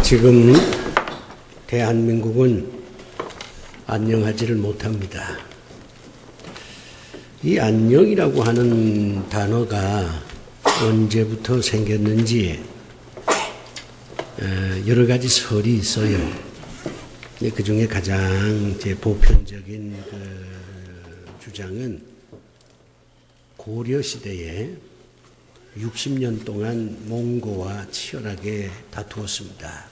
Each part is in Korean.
지금 대한민국은 안녕하지를 못합니다. 이 안녕이라고 하는 단어가 언제부터 생겼는지 여러 가지 설이 있어요. 그 중에 가장 보편적인 주장은 고려 시대에 60년 동안 몽고와 치열하게 다투었습니다.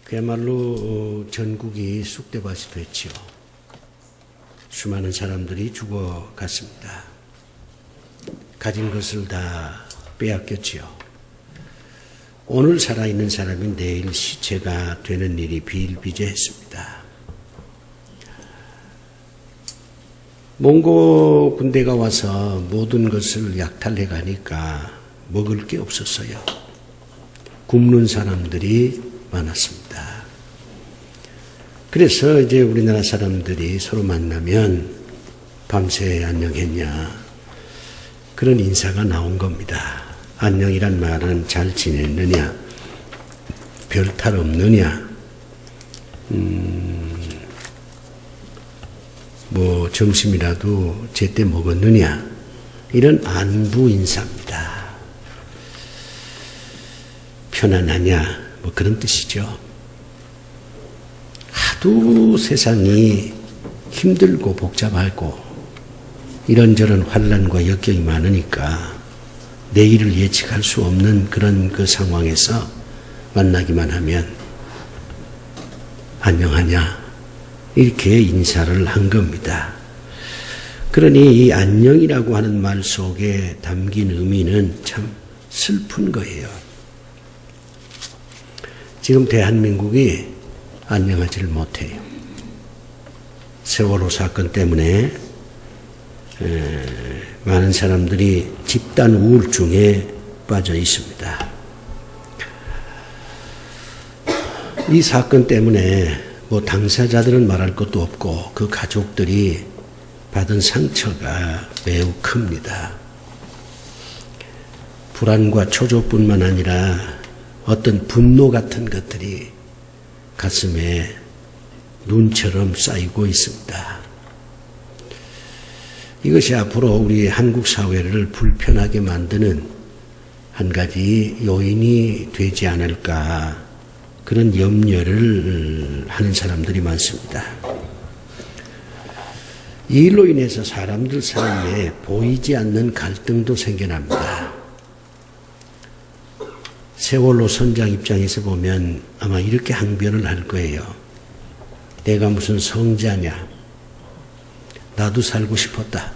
그야말로 전국이 쑥대밭이 됐지요. 수많은 사람들이 죽어갔습니다. 가진 것을 다 빼앗겼지요. 오늘 살아있는 사람이 내일 시체가 되는 일이 비일비재했습니다. 몽고 군대가 와서 모든 것을 약탈해 가니까 먹을 게 없었어요. 굶는 사람들이 많았습니다. 그래서 이제 우리나라 사람들이 서로 만나면 밤새 안녕했냐 그런 인사가 나온 겁니다. 안녕이란 말은 잘 지냈느냐, 별 탈 없느냐, 점심이라도 제때 먹었느냐, 이런 안부 인사입니다. 편안하냐, 그런 뜻이죠. 하도 세상이 힘들고 복잡하고 이런저런 환난과 역경이 많으니까 내일을 예측할 수 없는 그런 그 상황에서 만나기만 하면 안녕하냐 이렇게 인사를 한 겁니다. 그러니 이 안녕이라고 하는 말 속에 담긴 의미는 참 슬픈 거예요. 지금 대한민국이 안녕하지를 못해요. 세월호 사건 때문에 많은 사람들이 집단 우울증에 빠져 있습니다. 이 사건 때문에 당사자들은 말할 것도 없고 그 가족들이 받은 상처가 매우 큽니다. 불안과 초조뿐만 아니라 어떤 분노 같은 것들이 가슴에 눈처럼 쌓이고 있습니다. 이것이 앞으로 우리 한국 사회를 불편하게 만드는 한 가지 요인이 되지 않을까 그런 염려를 하는 사람들이 많습니다. 이 일로 인해서 사람들 사이에 보이지 않는 갈등도 생겨납니다. 세월호 선장 입장에서 보면 아마 이렇게 항변을 할 거예요. 내가 무슨 성자냐? 나도 살고 싶었다.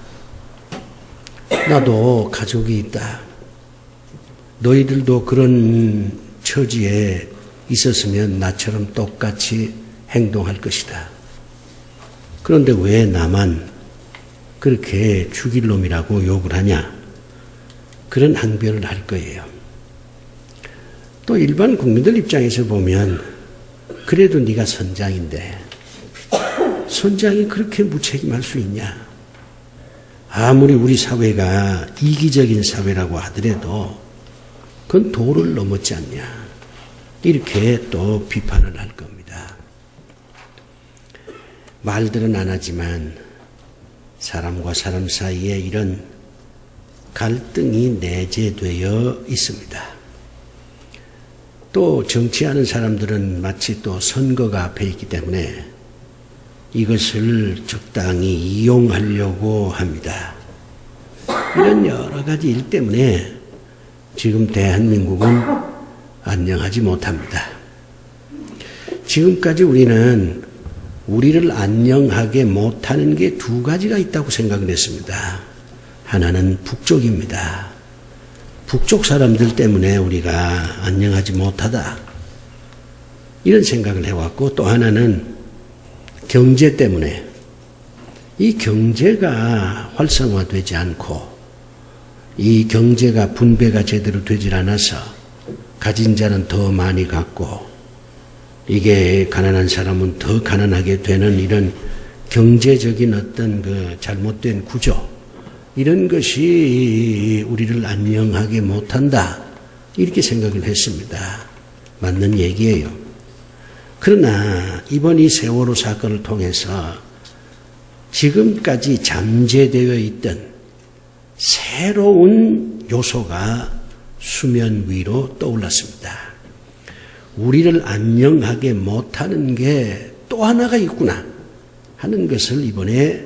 나도 가족이 있다. 너희들도 그런 처지에 있었으면 나처럼 똑같이 행동할 것이다. 그런데 왜 나만 그렇게 죽일 놈이라고 욕을 하냐? 그런 항변을 할 거예요. 또 일반 국민들 입장에서 보면 그래도 네가 선장인데 선장이 그렇게 무책임할 수 있냐? 아무리 우리 사회가 이기적인 사회라고 하더라도 그건 도를 넘었지 않냐? 이렇게 또 비판을 할 겁니다. 말들은 안 하지만 사람과 사람 사이에 이런 갈등이 내재되어 있습니다. 또 정치하는 사람들은 마치 또 선거가 앞에 있기 때문에 이것을 적당히 이용하려고 합니다. 이런 여러 가지 일 때문에 지금 대한민국은 안녕하지 못합니다. 지금까지 우리는 우리를 안녕하게 못하는 게 두 가지가 있다고 생각을 했습니다. 하나는 북쪽입니다. 북쪽 사람들 때문에 우리가 안녕하지 못하다. 이런 생각을 해왔고 또 하나는 경제 때문에 이 경제가 활성화되지 않고 이 경제가 분배가 제대로 되질 않아서 가진 자는 더 많이 갖고 이게 가난한 사람은 더 가난하게 되는 이런 경제적인 어떤 그 잘못된 구조 이런 것이 우리를 안녕하게 못한다 이렇게 생각을 했습니다. 맞는 얘기예요. 그러나 이번 이 세월호 사건을 통해서 지금까지 잠재되어 있던 새로운 요소가 수면 위로 떠올랐습니다. 우리를 안녕하게 못하는 게 또 하나가 있구나 하는 것을 이번에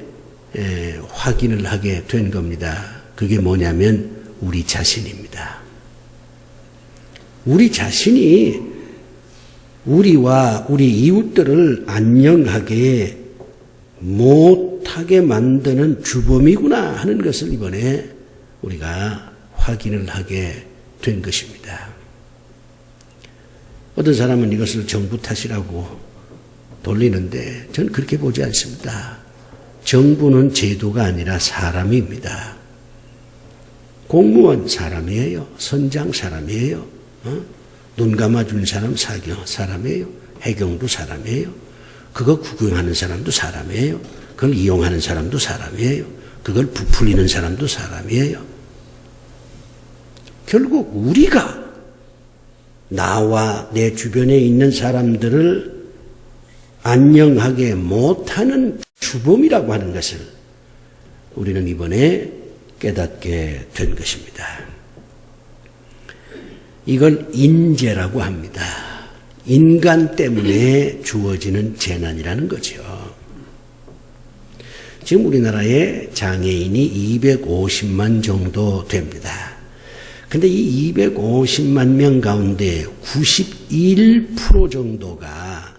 확인을 하게 된 겁니다. 그게 뭐냐면 우리 자신입니다. 우리 자신이 우리와 우리 이웃들을 안녕하게 못하게 만드는 주범이구나 하는 것을 이번에 우리가 확인을 하게 된 것입니다. 어떤 사람은 이것을 정부 탓이라고 돌리는데 저는 그렇게 보지 않습니다. 정부는 제도가 아니라 사람입니다. 공무원 사람이에요. 선장 사람이에요. 눈 감아주는 사람 사람이에요. 해경도 사람이에요. 그거 구경하는 사람도 사람이에요. 그걸 이용하는 사람도 사람이에요. 그걸 부풀리는 사람도 사람이에요. 결국 우리가 나와 내 주변에 있는 사람들을 안녕하게 못하는 주범이라고 하는 것을 우리는 이번에 깨닫게 된 것입니다. 이걸 인재라고 합니다. 인간 때문에 주어지는 재난이라는 거죠. 지금 우리나라에 장애인이 250만 정도 됩니다. 근데 이 250만 명 가운데 91% 정도가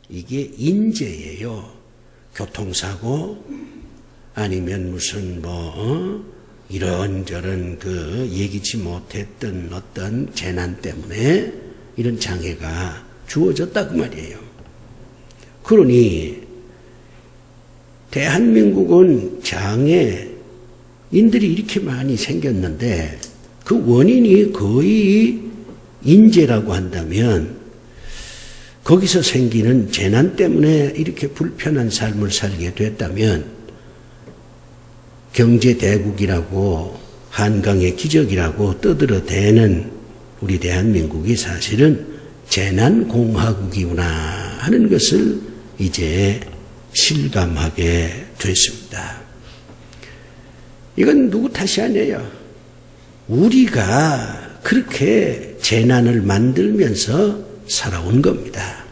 이게 인재예요. 교통사고 아니면 무슨 이런저런 예기치 못했던 어떤 재난 때문에 이런 장애가 주어졌다 그 말이에요. 그러니 대한민국은 장애인들이 이렇게 많이 생겼는데 그 원인이 거의 인재라고 한다면 거기서 생기는 재난 때문에 이렇게 불편한 삶을 살게 됐다면 경제대국이라고 한강의 기적이라고 떠들어대는 우리 대한민국이 사실은 재난공화국이구나 하는 것을 이제 실감하게 됐습니다. 이건 누구 탓이 아니에요. 우리가 그렇게 재난을 만들면서 살아온 겁니다.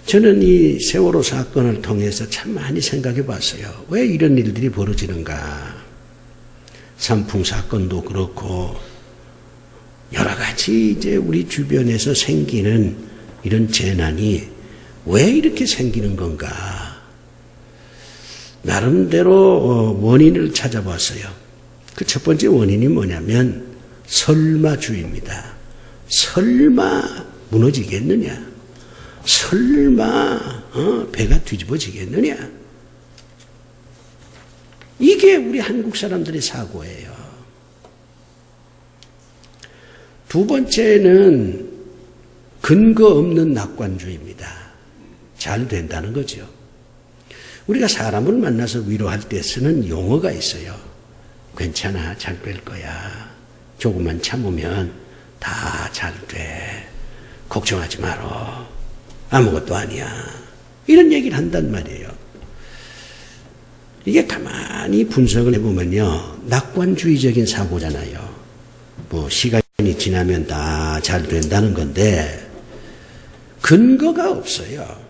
저는 이 세월호 사건을 통해서 참 많이 생각해 봤어요. 왜 이런 일들이 벌어지는가. 산풍 사건도 그렇고 여러 가지 이제 우리 주변에서 생기는 이런 재난이 왜 이렇게 생기는 건가. 나름대로 원인을 찾아봤어요. 그 첫 번째 원인이 뭐냐면 설마주의입니다. 설마 무너지겠느냐? 설마 배가 뒤집어지겠느냐? 이게 우리 한국 사람들의 사고예요. 두 번째는 근거 없는 낙관주의입니다. 잘 된다는 거죠. 우리가 사람을 만나서 위로할 때 쓰는 용어가 있어요. 괜찮아, 잘 될 거야. 조금만 참으면 다 잘 돼. 걱정하지 마라. 아무것도 아니야. 이런 얘기를 한단 말이에요. 이게 가만히 분석을 해보면요. 낙관주의적인 사고잖아요. 시간이 지나면 다 잘 된다는 건데 근거가 없어요.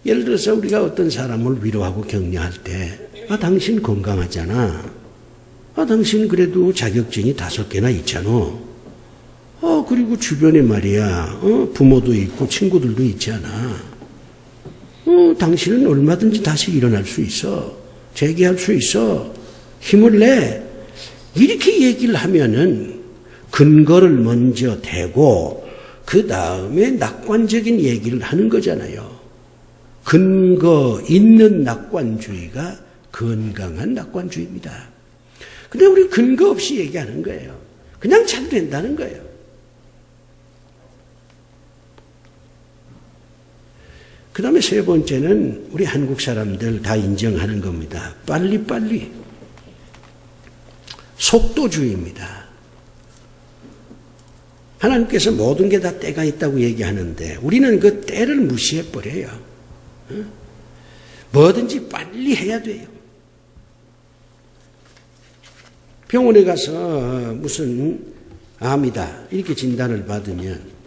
예를 들어서 우리가 어떤 사람을 위로하고 격려할 때 당신 건강하잖아. 당신 그래도 자격증이 5개나 있잖아. 그리고 주변에 말이야, 부모도 있고 친구들도 있잖아. 당신은 얼마든지 다시 일어날 수 있어. 재기할 수 있어. 힘을 내. 이렇게 얘기를 하면은 근거를 먼저 대고 그 다음에 낙관적인 얘기를 하는 거잖아요. 근거 있는 낙관주의가 건강한 낙관주의입니다. 근데 우리 근거 없이 얘기하는 거예요. 그냥 잘 된다는 거예요. 그 다음에 세 번째는 우리 한국 사람들 다 인정하는 겁니다. 빨리빨리. 속도주의입니다. 하나님께서 모든 게 다 때가 있다고 얘기하는데 우리는 그 때를 무시해버려요. 뭐든지 빨리 해야 돼요. 병원에 가서 무슨 암이다 이렇게 진단을 받으면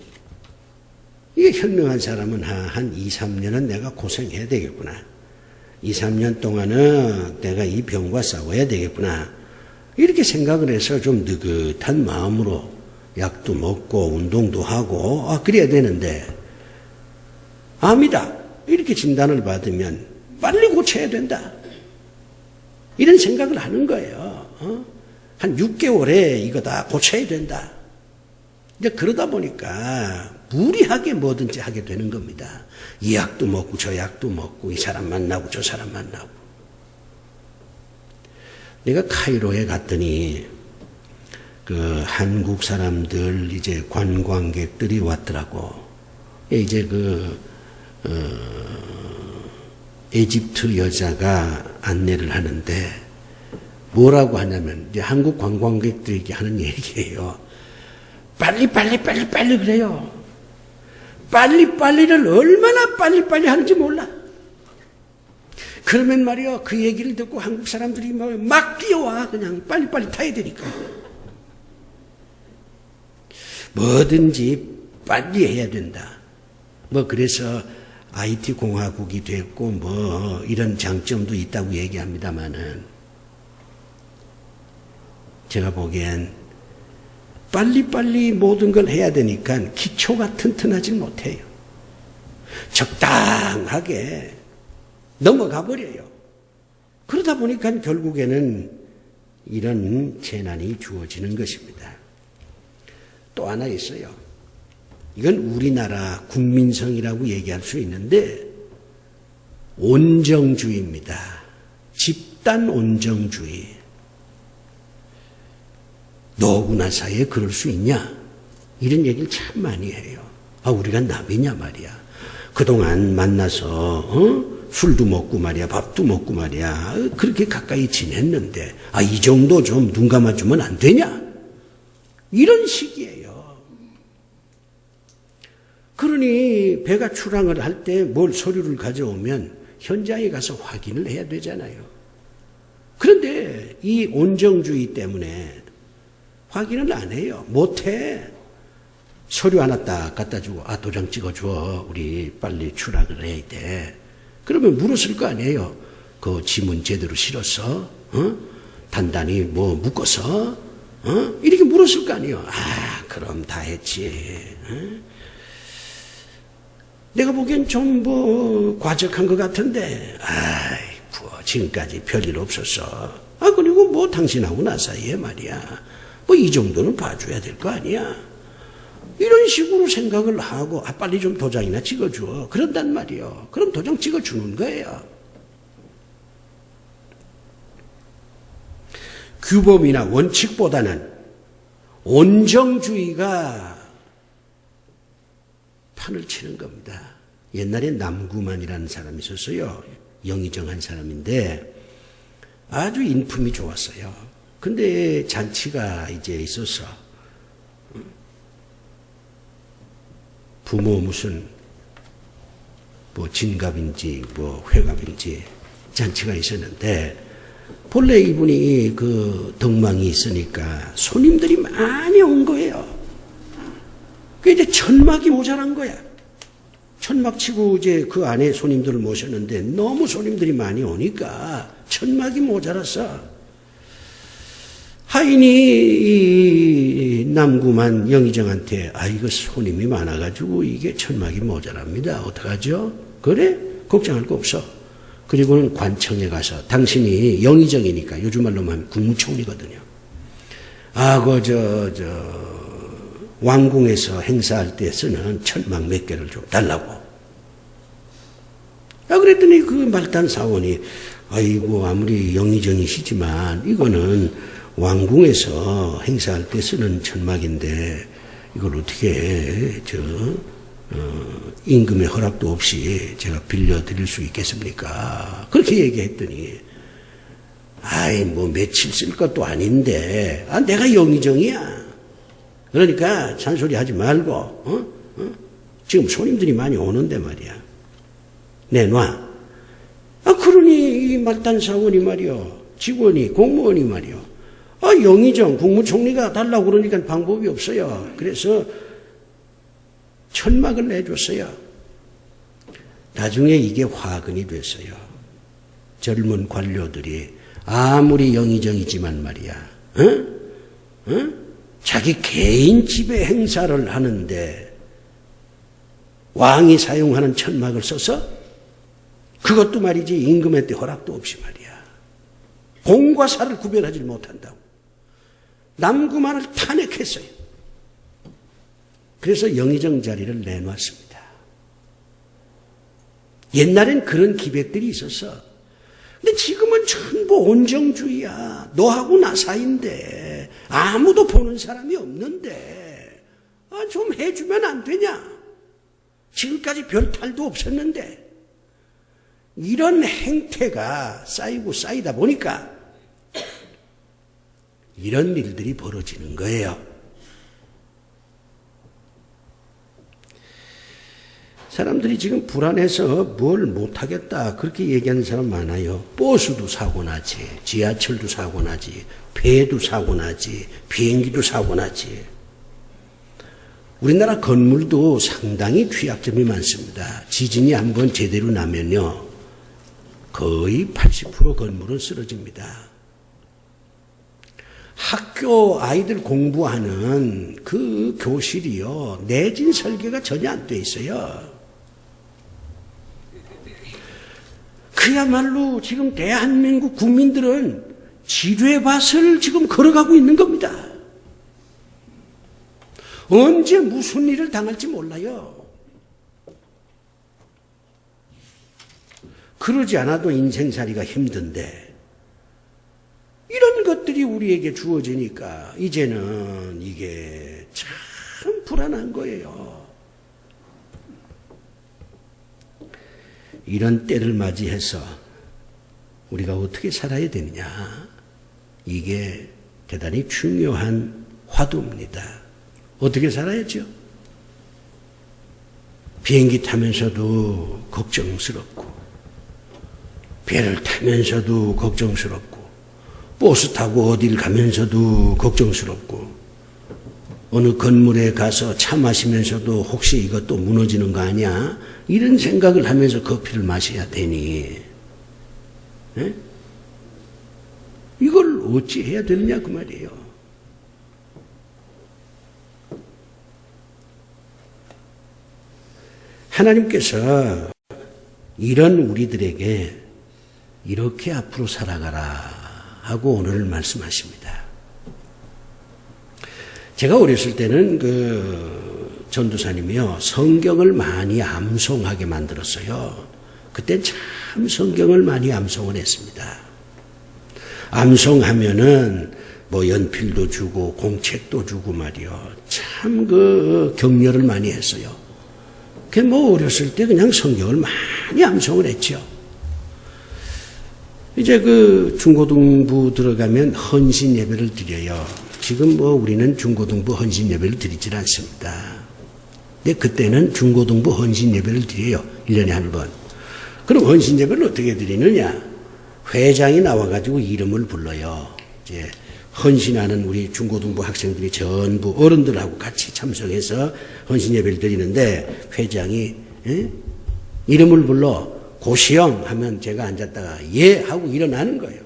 이게 현명한 사람은 한 2, 3년은 내가 고생해야 되겠구나. 2, 3년 동안은 내가 이 병과 싸워야 되겠구나. 이렇게 생각을 해서 좀 느긋한 마음으로 약도 먹고 운동도 하고 그래야 되는데 암이다 이렇게 진단을 받으면 빨리 고쳐야 된다. 이런 생각을 하는 거예요. 한 6개월에 이거 다 고쳐야 된다. 이제 그러다 보니까 무리하게 뭐든지 하게 되는 겁니다. 이 약도 먹고 저 약도 먹고 이 사람 만나고 저 사람 만나고. 내가 카이로에 갔더니 그 한국 사람들 이제 관광객들이 왔더라고. 이제 에집트 여자가 안내를 하는데 뭐라고 하냐면 이제 한국 관광객들에게 하는 얘기예요. 빨리 그래요. 빨리를 얼마나 빨리 하는지 몰라. 그러면 말이요 그 얘기를 듣고 한국 사람들이 막 뛰어와. 그냥 빨리 타야 되니까. 뭐든지 빨리 해야 된다. 그래서 IT 공화국이 됐고 이런 장점도 있다고 얘기합니다만은 제가 보기엔 빨리 모든 걸 해야 되니까 기초가 튼튼하지 못해요. 적당하게 넘어가 버려요. 그러다 보니까 결국에는 이런 재난이 주어지는 것입니다. 또 하나 있어요. 이건 우리나라 국민성이라고 얘기할 수 있는데 온정주의입니다. 집단 온정주의. 너구나 사이에 그럴 수 있냐? 이런 얘기를 참 많이 해요. 우리가 남이냐 말이야. 그동안 만나서 술도 먹고 말이야, 밥도 먹고 말이야. 그렇게 가까이 지냈는데 이 정도 좀 눈 감아주면 안 되냐? 이런 식이에요. 그러니 배가 출항을 할 때 뭘 서류를 가져오면 현장에 가서 확인을 해야 되잖아요. 그런데 이 온정주의 때문에 확인을 안 해요. 못해. 서류 하나 딱 갖다 주고 도장 찍어줘. 우리 빨리 출항을 해야 돼. 그러면 물었을 거 아니에요. 그 지문 제대로 실어서 단단히 묶어서 이렇게 물었을 거 아니에요. 그럼 다 했지. 내가 보기엔 좀 과적한 것 같은데 지금까지 별일 없었어. 그리고 당신하고 나 사이에 말이야. 이 정도는 봐줘야 될 거 아니야. 이런 식으로 생각을 하고 빨리 좀 도장이나 찍어줘. 그런단 말이요. 그럼 도장 찍어주는 거예요. 규범이나 원칙보다는 온정주의가 판을 치는 겁니다. 옛날에 남구만이라는 사람이 있었어요. 영의정한 사람인데 아주 인품이 좋았어요. 근데 잔치가 이제 있어서 부모 무슨 진갑인지 회갑인지 잔치가 있었는데 본래 이분이 그 덕망이 있으니까 손님들이 많이 온 거예요. 이제 천막이 모자란 거야. 천막 치고 이제 그 안에 손님들을 모셨는데 너무 손님들이 많이 오니까 천막이 모자라서 하인이 이 남구만 영의정한테 이거 손님이 많아가지고 이게 천막이 모자랍니다. 어떡하죠? 그래? 걱정할 거 없어. 그리고는 관청에 가서 당신이 영의정이니까 요즘 말로 하면 국무총리거든요. 왕궁에서 행사할 때 쓰는 천막 몇 개를 좀 달라고. 그랬더니 그 말단 사원이 아무리 영의정이시지만 이거는 왕궁에서 행사할 때 쓰는 천막인데 이걸 어떻게 임금의 허락도 없이 제가 빌려드릴 수 있겠습니까? 그렇게 얘기했더니 며칠 쓸 것도 아닌데 내가 영의정이야. 그러니까 잔소리 하지 말고, 지금 손님들이 많이 오는데 말이야. 내놔. 그러니 이 말단 사원이 말이요. 직원이, 공무원이 말이요. 영의정 국무총리가 달라고 그러니까 방법이 없어요. 그래서 천막을 내줬어요. 나중에 이게 화근이 됐어요. 젊은 관료들이 아무리 영의정이지만 말이야. 자기 개인 지배 행사를 하는데 왕이 사용하는 천막을 써서 그것도 말이지 임금의 때 허락도 없이 말이야. 공과 사를 구별하지 못한다고. 남구만을 탄핵했어요. 그래서 영의정 자리를 내놨습니다. 옛날엔 그런 기백들이 있었어. 근데 지금은 전부 온정주의야. 너하고 나 사이인데 아무도 보는 사람이 없는데 좀 해주면 안 되냐? 지금까지 별 탈도 없었는데 이런 행태가 쌓이고 쌓이다 보니까 이런 일들이 벌어지는 거예요. 사람들이 지금 불안해서 뭘 못하겠다 그렇게 얘기하는 사람 많아요. 버스도 사고 나지, 지하철도 사고 나지, 배도 사고 나지, 비행기도 사고 나지. 우리나라 건물도 상당히 취약점이 많습니다. 지진이 한번 제대로 나면요 거의 80% 건물은 쓰러집니다. 학교 아이들 공부하는 그 교실이요 내진 설계가 전혀 안 돼 있어요. 그야말로 지금 대한민국 국민들은 지뢰밭을 지금 걸어가고 있는 겁니다. 언제 무슨 일을 당할지 몰라요. 그러지 않아도 인생살이가 힘든데 이런 것들이 우리에게 주어지니까 이제는 이게 참 불안한 거예요. 이런 때를 맞이해서 우리가 어떻게 살아야 되느냐. 이게 대단히 중요한 화두입니다. 어떻게 살아야죠? 비행기 타면서도 걱정스럽고 배를 타면서도 걱정스럽고 버스 타고 어딜 가면서도 걱정스럽고 어느 건물에 가서 차 마시면서도 혹시 이것도 무너지는 거 아니야? 이런 생각을 하면서 커피를 마셔야 되니 에? 이걸 어찌 해야 되느냐 그 말이에요. 하나님께서 이런 우리들에게 이렇게 앞으로 살아가라 하고 오늘 말씀하십니다. 제가 어렸을 때는 전도사님이요 성경을 많이 암송하게 만들었어요. 그때 참 성경을 많이 암송을 했습니다. 암송하면은 뭐 연필도 주고 공책도 주고 말이요 참 격려를 많이 했어요. 뭐 어렸을 때 그냥 성경을 많이 암송을 했죠. 이제 중고등부 들어가면 헌신 예배를 드려요. 지금 우리는 중고등부 헌신 예배를 드리질 않습니다. 근데 그때는 중고등부 헌신 예배를 드려요. 1년에 한 번. 그럼 헌신 예배를 어떻게 드리느냐? 회장이 나와가지고 이름을 불러요. 이제 헌신하는 우리 중고등부 학생들이 전부 어른들하고 같이 참석해서 헌신 예배를 드리는데 회장이 이름을 불러 고시영 하면 제가 앉았다가 예 하고 일어나는 거예요.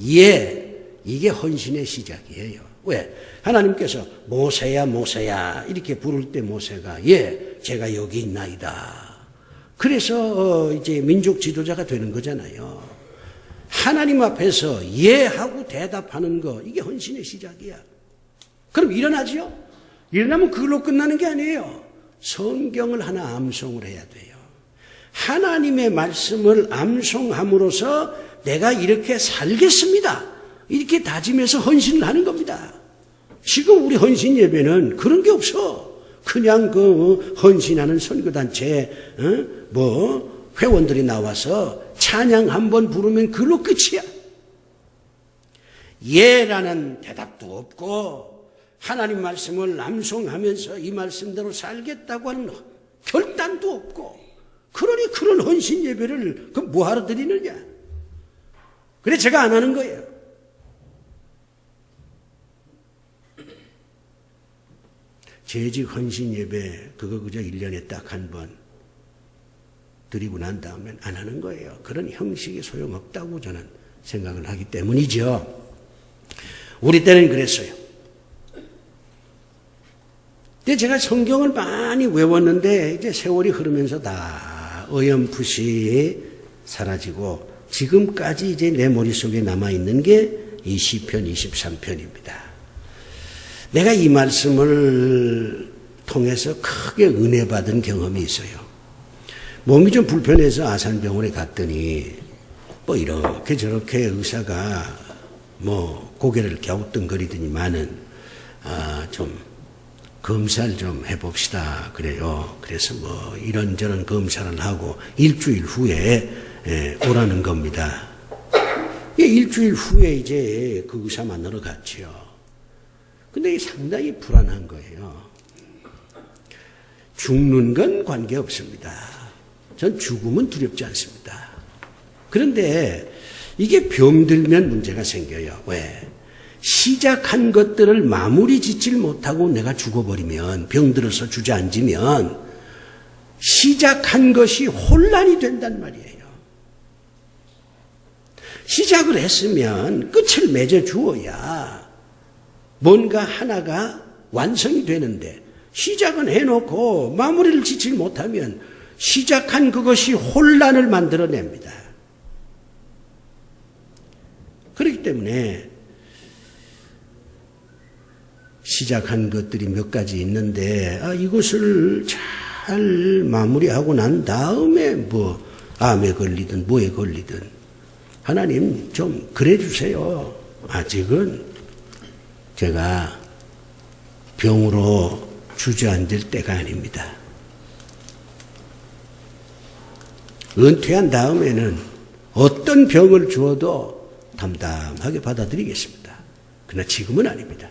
예, 이게 헌신의 시작이에요. 왜? 하나님께서 모세야 모세야 이렇게 부를 때 모세가 예, 제가 여기 있나이다. 그래서 이제 민족 지도자가 되는 거잖아요. 하나님 앞에서 예 하고 대답하는 거 이게 헌신의 시작이야. 그럼 일어나지요? 일어나면 그걸로 끝나는 게 아니에요. 성경을 하나 암송을 해야 돼요. 하나님의 말씀을 암송함으로써 내가 이렇게 살겠습니다. 이렇게 다짐해서 헌신을 하는 겁니다. 지금 우리 헌신 예배는 그런 게 없어. 그냥 헌신하는 선교단체 회원들이 나와서 찬양 한번 부르면 그걸로 끝이야. 예라는 대답도 없고 하나님 말씀을 암송하면서 이 말씀대로 살겠다고 하는 결단도 없고, 그러니 그런 헌신 예배를 그 뭐하러 드리느냐. 그래 제가 안 하는 거예요. 재직 헌신 예배 그거 그저 1년에 딱 한 번 드리고 난 다음엔 안 하는 거예요. 그런 형식이 소용없다고 저는 생각을 하기 때문이죠. 우리 때는 그랬어요. 근데 제가 성경을 많이 외웠는데 이제 세월이 흐르면서 다 어렴풋이 사라지고 지금까지 이제 내 머릿속에 남아있는 게 이 시편 23편입니다. 내가 이 말씀을 통해서 크게 은혜 받은 경험이 있어요. 몸이 좀 불편해서 아산병원에 갔더니 뭐 이렇게 저렇게 의사가 뭐 고개를 갸우뚱거리더니만은 좀 검사를 좀 해봅시다 그래요. 그래서 뭐 이런저런 검사를 하고 일주일 후에 오라는 겁니다. 일주일 후에 이제 그 의사 만나러 갔지요. 근데 상당히 불안한 거예요. 죽는 건 관계없습니다. 전 죽음은 두렵지 않습니다. 그런데 이게 병들면 문제가 생겨요. 왜? 시작한 것들을 마무리 짓질 못하고 내가 죽어버리면, 병들어서 주저앉으면 시작한 것이 혼란이 된단 말이에요. 시작을 했으면 끝을 맺어 주어야 뭔가 하나가 완성이 되는데, 시작은 해놓고 마무리를 짓질 못하면 시작한 그것이 혼란을 만들어냅니다. 그렇기 때문에 시작한 것들이 몇 가지 있는데 이것을 잘 마무리하고 난 다음에 뭐 암에 걸리든 뭐에 걸리든 하나님 좀 그래 주세요. 아직은 제가 병으로 주저앉을 때가 아닙니다. 은퇴한 다음에는 어떤 병을 주어도 담담하게 받아들이겠습니다. 그러나 지금은 아닙니다.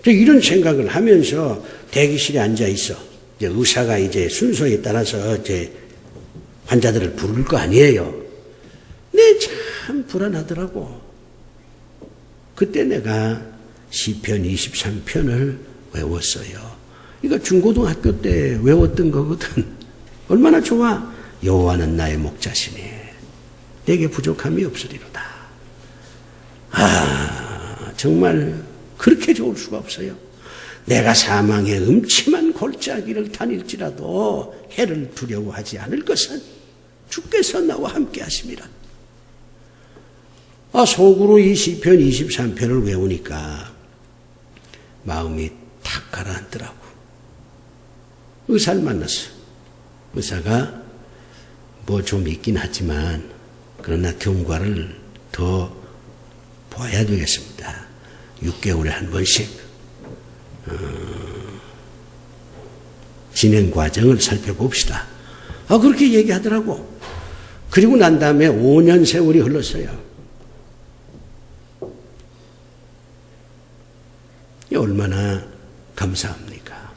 이런 생각을 하면서 대기실에 앉아 있어. 이제 의사가 이제 순서에 따라서 이제 환자들을 부를 거 아니에요. 근데 참 불안하더라고. 그때 내가 시편 23편을 외웠어요. 이거 중고등학교 때 외웠던 거거든. 얼마나 좋아. 여호와는 나의 목자시니 내게 부족함이 없으리로다. 정말 그렇게 좋을 수가 없어요. 내가 사망의 음침한 골짜기를 다닐지라도 해를 두려워하지 않을 것은 주께서 나와 함께 하심이라. 속으로 이 시편 23편을 외우니까 마음이 탁 가라앉더라고. 의사를 만났어. 의사가 뭐 좀 있긴 하지만 그러나 경과를 더 봐야 되겠습니다. 6개월에 한 번씩 진행 과정을 살펴봅시다. 그렇게 얘기하더라고. 그리고 난 다음에 5년 세월이 흘렀어요. 얼마나 감사합니까?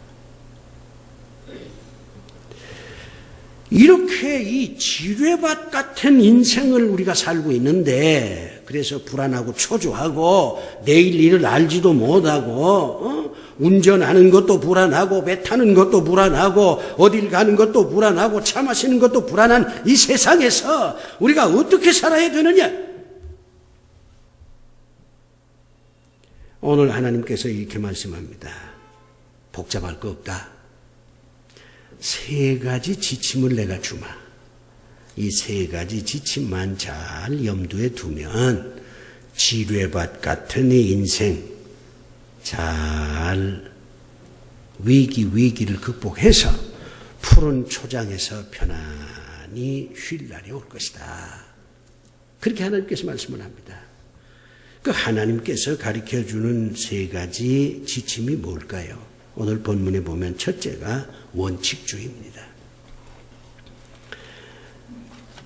이렇게 이 지뢰밭 같은 인생을 우리가 살고 있는데, 그래서 불안하고 초조하고 내일 일을 알지도 못하고 운전하는 것도 불안하고 배 타는 것도 불안하고 어딜 가는 것도 불안하고 차 마시는 것도 불안한 이 세상에서 우리가 어떻게 살아야 되느냐? 오늘 하나님께서 이렇게 말씀합니다. 복잡할 거 없다. 3가지 지침을 내가 주마. 이 3가지 지침만 잘 염두에 두면 지뢰밭 같은 이 인생 잘 위기를 극복해서 푸른 초장에서 편안히 쉴 날이 올 것이다. 그렇게 하나님께서 말씀을 합니다. 그 하나님께서 가르쳐주는 3가지 지침이 뭘까요? 오늘 본문에 보면 첫째가 원칙주의입니다.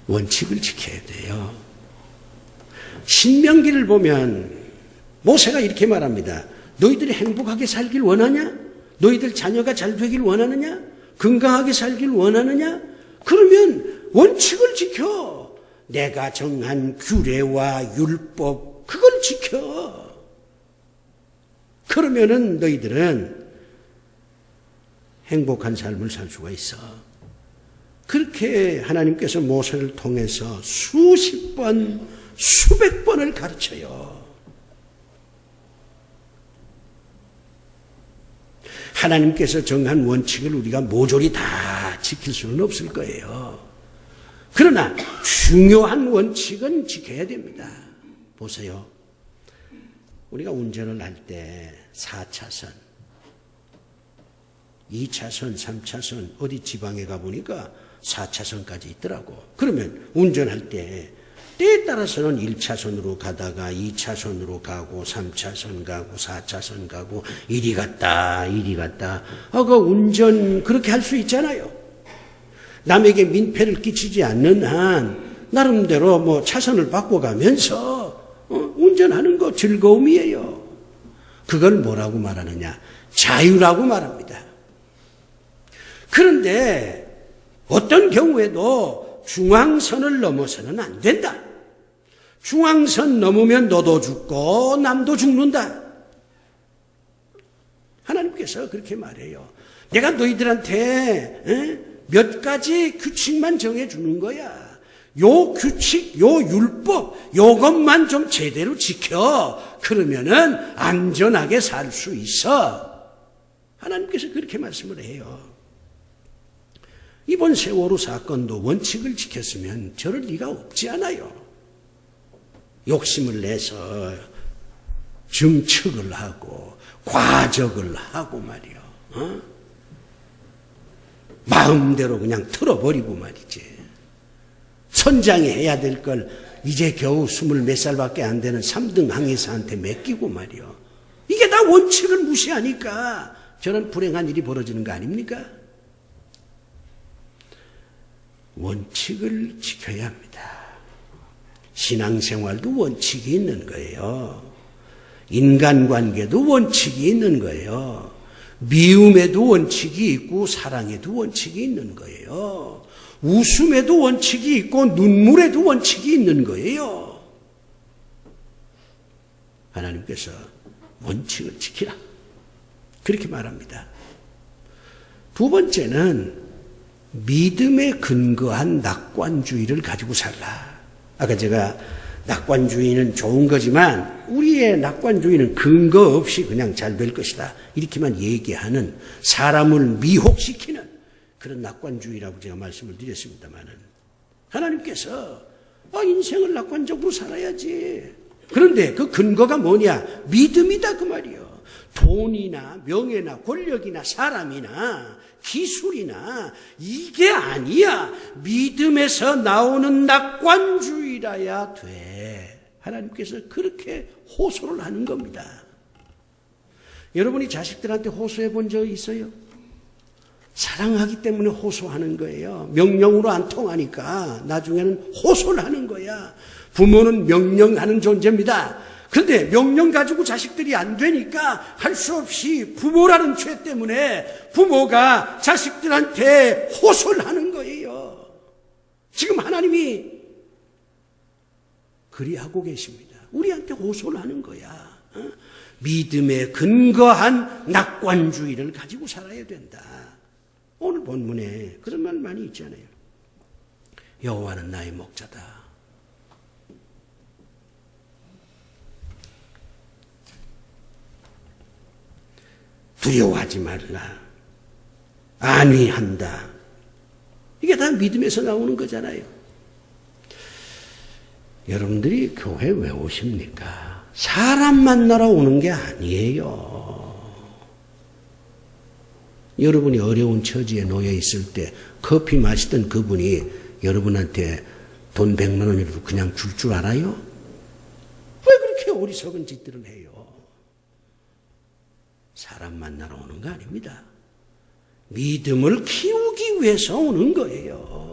원칙을 지켜야 돼요. 신명기를 보면 모세가 이렇게 말합니다. 너희들이 행복하게 살길 원하냐? 너희들 자녀가 잘 되길 원하느냐? 건강하게 살길 원하느냐? 그러면 원칙을 지켜. 내가 정한 규례와 율법, 그걸 지켜. 그러면은 너희들은 행복한 삶을 살 수가 있어. 그렇게 하나님께서 모세를 통해서 수십 번, 수백 번을 가르쳐요. 하나님께서 정한 원칙을 우리가 모조리 다 지킬 수는 없을 거예요. 그러나 중요한 원칙은 지켜야 됩니다. 보세요. 우리가 운전을 할 때 4차선, 2차선, 3차선, 어디 지방에 가보니까 4차선까지 있더라고. 그러면 운전할 때 때에 따라서는 1차선으로 가다가 2차선으로 가고 3차선 가고 4차선 가고 이리 갔다 이리 갔다. 그 운전 그렇게 할 수 있잖아요. 남에게 민폐를 끼치지 않는 한 나름대로 뭐 차선을 바꿔가면서 운전하는 거 즐거움이에요. 그걸 뭐라고 말하느냐? 자유라고 말합니다. 그런데 어떤 경우에도 중앙선을 넘어서는 안 된다. 중앙선 넘으면 너도 죽고 남도 죽는다. 하나님께서 그렇게 말해요. 내가 너희들한테 몇 가지 규칙만 정해주는 거야. 요 규칙, 요 율법, 요것만 좀 제대로 지켜. 그러면은 안전하게 살 수 있어. 하나님께서 그렇게 말씀을 해요. 이번 세월호 사건도 원칙을 지켰으면 저럴 리가 없지 않아요. 욕심을 내서 증축을 하고 과적을 하고 말이요. 마음대로 그냥 틀어버리고 말이지. 선장이 해야 될 걸 이제 겨우 20몇 살밖에 안 되는 3등 항해사한테 맡기고 말이요. 이게 다 원칙을 무시하니까 저런 불행한 일이 벌어지는 거 아닙니까? 원칙을 지켜야 합니다. 신앙생활도 원칙이 있는 거예요. 인간관계도 원칙이 있는 거예요. 미움에도 원칙이 있고 사랑에도 원칙이 있는 거예요. 웃음에도 원칙이 있고 눈물에도 원칙이 있는 거예요. 하나님께서 원칙을 지키라. 그렇게 말합니다. 두 번째는 믿음에 근거한 낙관주의를 가지고 살라. 아까 제가 낙관주의는 좋은 거지만 우리의 낙관주의는 근거 없이 그냥 잘 될 것이다. 이렇게만 얘기하는 사람을 미혹시키는 그런 낙관주의라고 제가 말씀을 드렸습니다마는 하나님께서 인생을 낙관적으로 살아야지. 그런데 그 근거가 뭐냐? 믿음이다 그 말이요. 돈이나 명예나 권력이나 사람이나 기술이나 이게 아니야. 믿음에서 나오는 낙관주의라야 돼. 하나님께서 그렇게 호소를 하는 겁니다. 여러분이 자식들한테 호소해 본 적 있어요? 사랑하기 때문에 호소하는 거예요. 명령으로 안 통하니까 나중에는 호소를 하는 거야. 부모는 명령하는 존재입니다. 그런데 명령 가지고 자식들이 안 되니까 할 수 없이 부모라는 죄 때문에 부모가 자식들한테 호소를 하는 거예요. 지금 하나님이 그리하고 계십니다. 우리한테 호소를 하는 거야. 믿음에 근거한 낙관주의를 가지고 살아야 된다. 오늘 본문에 그런 말 많이 있잖아요. 여호와는 나의 목자다. 두려워하지 말라. 안위한다. 이게 다 믿음에서 나오는 거잖아요. 여러분들이 교회 왜 오십니까? 사람 만나러 오는 게 아니에요. 여러분이 어려운 처지에 놓여 있을 때 커피 마시던 그분이 여러분한테 돈 100만 원이라도 그냥 줄 줄 알아요? 왜 그렇게 어리석은 짓들을 해요? 사람 만나러 오는 거 아닙니다. 믿음을 키우기 위해서 오는 거예요.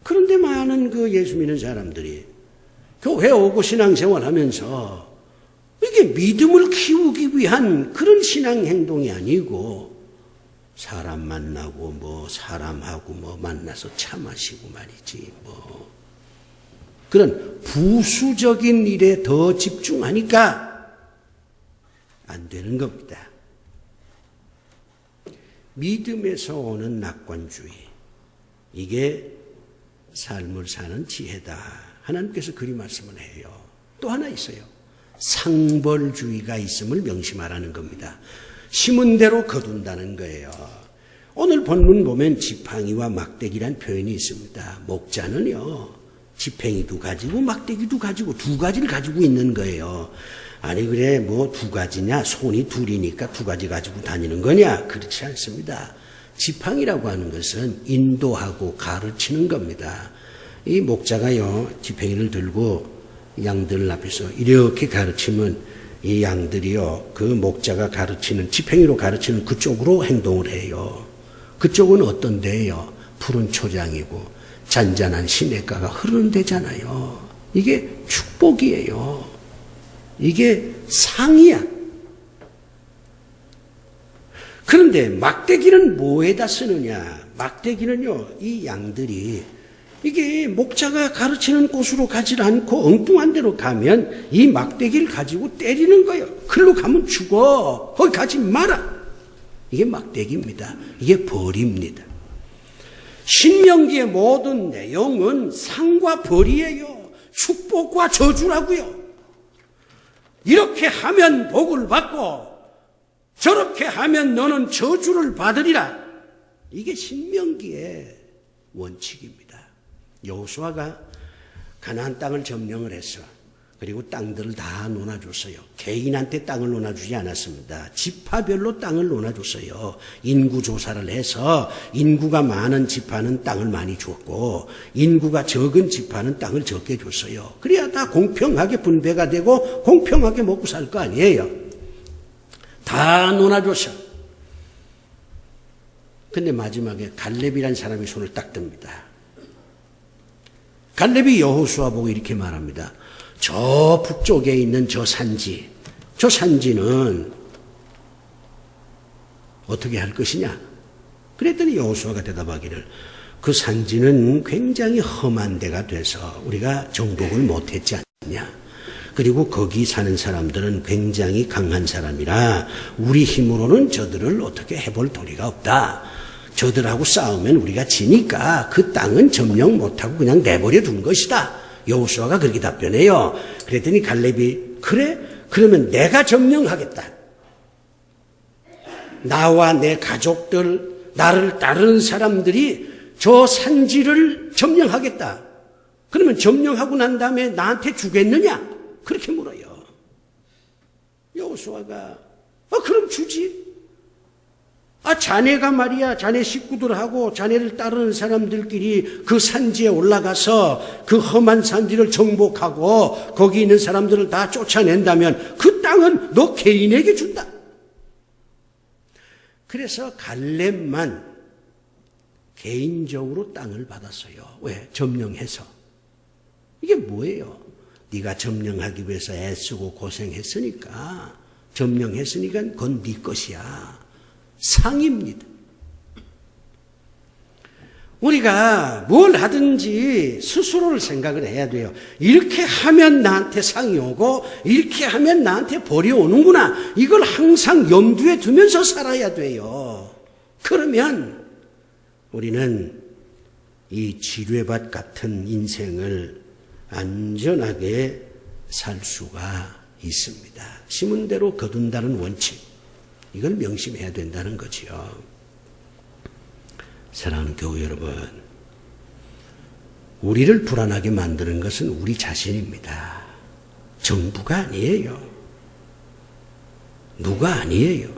그런데 많은 그 예수 믿는 사람들이 교회 오고 신앙생활 하면서 이게 이게 믿음을 키우기 위한 그런 신앙 행동이 아니고 사람 만나고 사람하고 만나서 차 마시고 말이지 그런 부수적인 일에 더 집중하니까 안 되는 겁니다. 믿음에서 오는 낙관주의, 이게 삶을 사는 지혜다. 하나님께서 그리 말씀을 해요. 또 하나 있어요. 상벌주의가 있음을 명심하라는 겁니다. 심은 대로 거둔다는 거예요. 오늘 본문 보면 지팡이와 막대기란 표현이 있습니다. 목자는요, 지팡이도 가지고 막대기도 가지고 두 가지를 가지고 있는 거예요. 아니 그래 두 가지냐, 손이 둘이니까 두 가지 가지고 다니는 거냐? 그렇지 않습니다. 지팡이라고 하는 것은 인도하고 가르치는 겁니다. 이 목자가요, 지팡이를 들고 양들 앞에서 이렇게 가르치면 이 양들이요, 그 목자가 가르치는, 지팡이로 가르치는 그쪽으로 행동을 해요. 그쪽은 어떤 데예요? 푸른 초장이고 잔잔한 시냇가가 흐르는 데잖아요. 이게 축복이에요. 이게 상이야. 그런데 막대기는 뭐에다 쓰느냐? 막대기는요, 이 양들이 이게 목자가 가르치는 곳으로 가지 않고 엉뚱한 데로 가면 이 막대기를 가지고 때리는 거예요. 글로 가면 죽어. 거기 가지 마라. 이게 막대기입니다. 이게 벌입니다. 신명기의 모든 내용은 상과 벌이에요. 축복과 저주라고요. 이렇게 하면 복을 받고 저렇게 하면 너는 저주를 받으리라. 이게 신명기의 원칙입니다. 여호수아가 가나안 땅을 점령을 해서 그리고 땅들을 다 논아줬어요. 개인한테 땅을 논아주지 않았습니다. 지파별로 땅을 논아줬어요. 인구조사를 해서 인구가 많은 지파는 땅을 많이 줬고 인구가 적은 지파는 땅을 적게 줬어요. 그래야 다 공평하게 분배가 되고 공평하게 먹고 살 거 아니에요. 다 논아줬어. 근데 마지막에 갈렙이라는 사람이 손을 딱 듭니다. 갈렙이 여호수아 보고 이렇게 말합니다. 저 북쪽에 있는 저 산지는 어떻게 할 것이냐? 그랬더니 여호수아가 대답하기를 그 산지는 굉장히 험한 데가 돼서 우리가 정복을 못했지 않냐? 그리고 거기 사는 사람들은 굉장히 강한 사람이라 우리 힘으로는 저들을 어떻게 해볼 도리가 없다. 저들하고 싸우면 우리가 지니까 그 땅은 점령 못하고 그냥 내버려 둔 것이다. 여호수아가 그렇게 답변해요. 그랬더니 갈렙이 그래? 그러면 내가 점령하겠다. 나와 내 가족들, 나를 따르는 사람들이 저 산지를 점령하겠다. 그러면 점령하고 난 다음에 나한테 주겠느냐? 그렇게 물어요. 여호수아가 그럼 주지. 자네가 말이야, 자네 식구들하고 자네를 따르는 사람들끼리 그 산지에 올라가서 그 험한 산지를 정복하고 거기 있는 사람들을 다 쫓아낸다면 그 땅은 너 개인에게 준다. 그래서 갈렙만 개인적으로 땅을 받았어요. 왜? 점령해서. 이게 뭐예요? 네가 점령하기 위해서 애쓰고 고생했으니까, 점령했으니까 그건 네 것이야. 상입니다. 우리가 뭘 하든지 스스로를 생각을 해야 돼요. 이렇게 하면 나한테 상이 오고 이렇게 하면 나한테 벌이 오는구나. 이걸 항상 염두에 두면서 살아야 돼요. 그러면 우리는 이 지뢰밭 같은 인생을 안전하게 살 수가 있습니다. 심은 대로 거둔다는 원칙. 이걸 명심해야 된다는 거지요. 사랑하는 교우 여러분, 우리를 불안하게 만드는 것은 우리 자신입니다. 정부가 아니에요. 누가 아니에요.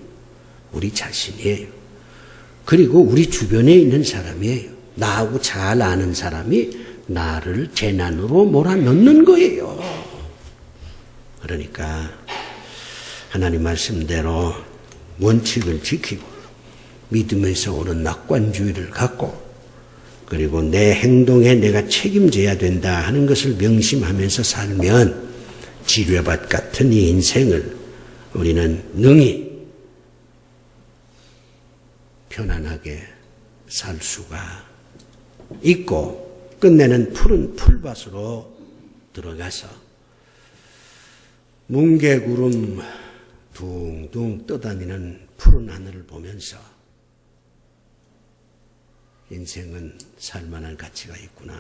우리 자신이에요. 그리고 우리 주변에 있는 사람이에요. 나하고 잘 아는 사람이 나를 재난으로 몰아넣는 거예요. 그러니까 하나님 말씀대로 원칙을 지키고 믿음에서 오는 낙관주의를 갖고 그리고 내 행동에 내가 책임져야 된다 하는 것을 명심하면서 살면 지뢰밭 같은 이 인생을 우리는 능히 편안하게 살 수가 있고 끝내는 푸른 풀밭으로 들어가서 뭉게구름 둥둥 떠다니는 푸른 하늘을 보면서 인생은 살만한 가치가 있구나.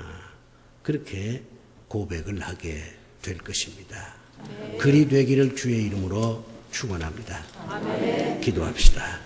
그렇게 고백을 하게 될 것입니다. 그리 되기를 주의 이름으로 축원합니다. 기도합시다.